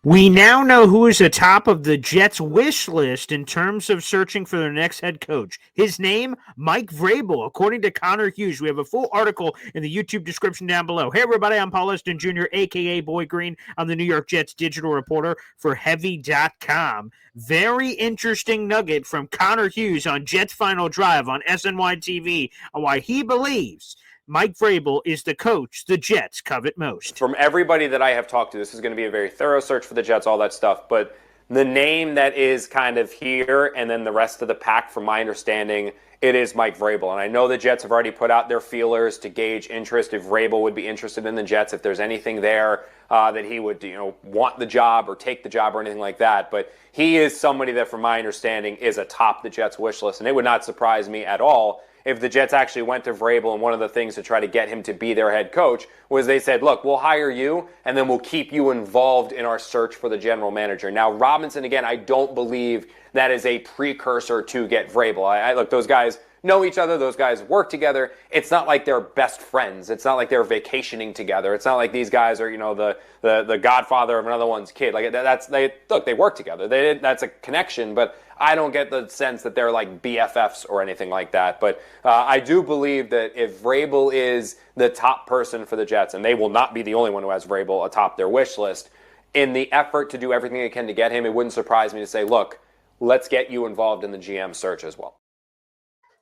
We now know who is atop of the Jets' wish list in terms of searching for their next head coach. His name, Mike Vrabel, according to Connor Hughes. We have a full article in the YouTube description down below. Hey, everybody, I'm Paul Eston Jr., a.k.a. Boy Green. I'm the New York Jets digital reporter for Heavy.com. Very interesting nugget from Connor Hughes on Jets Final Drive on SNY TV on why he believes Mike Vrabel is the coach the Jets covet most. From everybody that I have talked to, this is going to be a very thorough search for the Jets, all that stuff. But the name that is kind of here, and then the rest of the pack, from my understanding, it is Mike Vrabel. And I know the Jets have already put out their feelers to gauge interest, if Vrabel would be interested in the Jets, if there's anything there that he would, want the job or take the job or anything like that. But he is somebody that, from my understanding, is atop the Jets' wish list. And it would not surprise me at all if the Jets actually went to Vrabel, and one of the things to try to get him to be their head coach was they said, look, we'll hire you, and then we'll keep you involved in our search for the general manager. Now, Robinson, again, I don't believe that is a precursor to get Vrabel. Look, those guys know each other. Those guys work together. It's not like they're best friends. It's not like they're vacationing together. It's not like these guys are, the godfather of another one's kid. Like they work together. That's a connection, but I don't get the sense that they're like BFFs or anything like that. But I do believe that if Vrabel is the top person for the Jets, and they will not be the only one who has Vrabel atop their wish list, in the effort to do everything they can to get him, it wouldn't surprise me to say, look, let's get you involved in the GM search as well.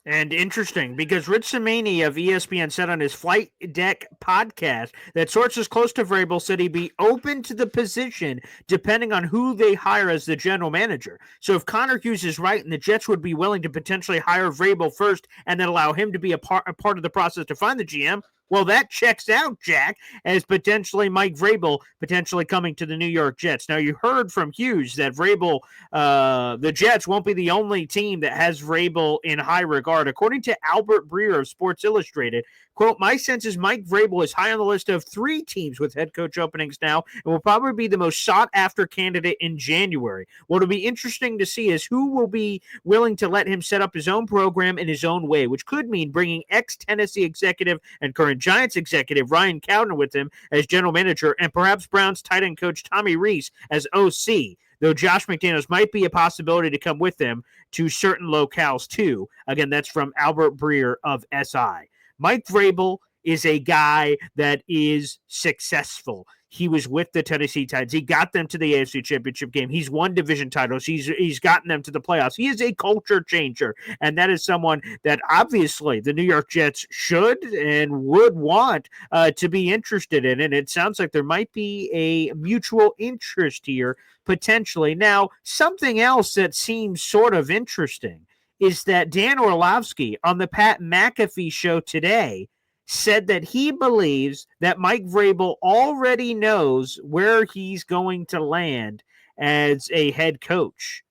And interesting, because Rich Cimini of ESPN said on his Flight Deck podcast that sources close to Vrabel said he'd be open to the position depending on who they hire as the general manager. So if Connor Hughes is right and the Jets would be willing to potentially hire Vrabel first and then allow him to be a part of the process to find the GM, well, that checks out, Jack, as potentially Mike Vrabel potentially coming to the New York Jets. Now, you heard from Hughes that Vrabel, the Jets won't be the only team that has Vrabel in high regard. According to Albert Breer of Sports Illustrated, quote, my sense is Mike Vrabel is high on the list of 3 teams with head coach openings now and will probably be the most sought-after candidate in January. What'll be interesting to see is who will be willing to let him set up his own program in his own way, which could mean bringing ex-Tennessee executive and current Giants executive Ryan Cowden with him as general manager, and perhaps Browns tight end coach Tommy Rees as OC, though Josh McDaniels might be a possibility to come with them to certain locales too. Again, that's from Albert Breer of SI. Mike Vrabel is a guy that is successful. He was with the Tennessee Titans. He got them to the AFC Championship game. He's won division titles. He's gotten them to the playoffs. He is a culture changer, and that is someone that obviously the New York Jets should and would want to be interested in, and it sounds like there might be a mutual interest here potentially. Now, something else that seems sort of interesting is that Dan Orlovsky on the Pat McAfee show today said that he believes that Mike Vrabel already knows where he's going to land as a head coach.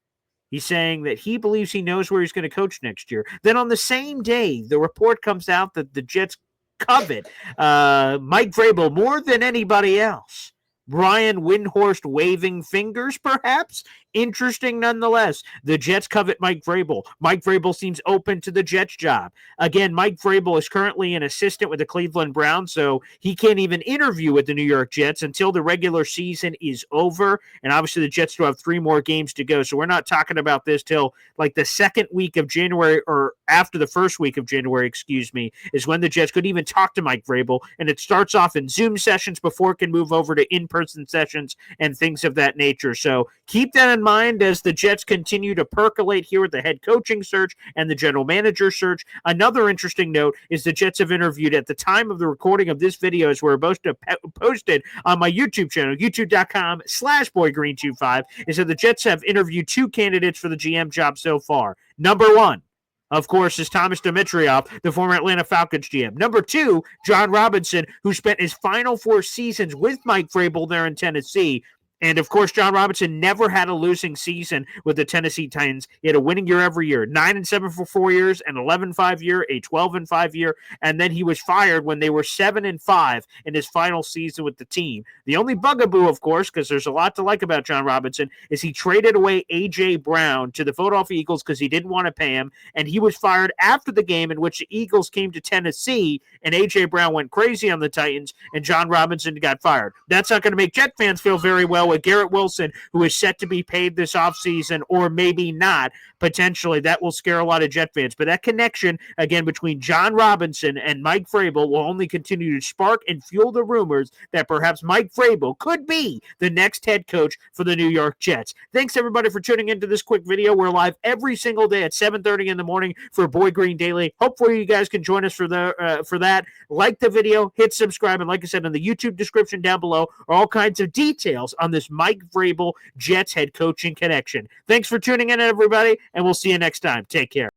He's saying that he believes he knows where he's going to coach next year. Then on the same day, the report comes out that the Jets covet Mike Vrabel more than anybody else. Brian Windhorst waving fingers, perhaps? Interesting nonetheless. The Jets covet Mike Vrabel. Mike Vrabel seems open to the Jets job. Again, Mike Vrabel is currently an assistant with the Cleveland Browns, so he can't even interview with the New York Jets until the regular season is over. And obviously the Jets still have 3 more games to go, so we're not talking about this till like the second week of January, or after the first week of January, is when the Jets could even talk to Mike Vrabel. And it starts off in Zoom sessions before it can move over to in-person sessions and things of that nature. So keep that in mind as the Jets continue to percolate here with the head coaching search and the general manager search. Another interesting note is the Jets have interviewed, at the time of the recording of this video, as we're about to posted on my YouTube channel, youtube.com/boygreen25, is that the Jets have interviewed 2 candidates for the GM job so far. Number 1, of course, is Thomas Dimitroff, the former Atlanta Falcons GM. Number 2, John Robinson, who spent his final 4 seasons with Mike Vrabel there in Tennessee. And, of course, John Robinson never had a losing season with the Tennessee Titans. He had a winning year every year, 9-7 for 4 years, an 11-5 year, a 12-5 year, and then he was fired when they were 7-5 in his final season with the team. The only bugaboo, of course, because there's a lot to like about John Robinson, is he traded away A.J. Brown to the Philadelphia Eagles because he didn't want to pay him, and he was fired after the game in which the Eagles came to Tennessee, and A.J. Brown went crazy on the Titans, and John Robinson got fired. That's not going to make Jet fans feel very well know, a Garrett Wilson who is set to be paid this offseason, or maybe not, potentially, that will scare a lot of Jet fans. But that connection, again, between John Robinson and Mike Vrabel will only continue to spark and fuel the rumors that perhaps Mike Vrabel could be the next head coach for the New York Jets. Thanks, everybody, for tuning into this quick video. We're live every single day at 7:30 in the morning for Boy Green Daily. Hopefully, you guys can join us for that. Like the video, hit subscribe, and like I said, in the YouTube description down below are all kinds of details on this Mike Vrabel Jets head coaching connection. Thanks for tuning in, everybody, and we'll see you next time. Take care.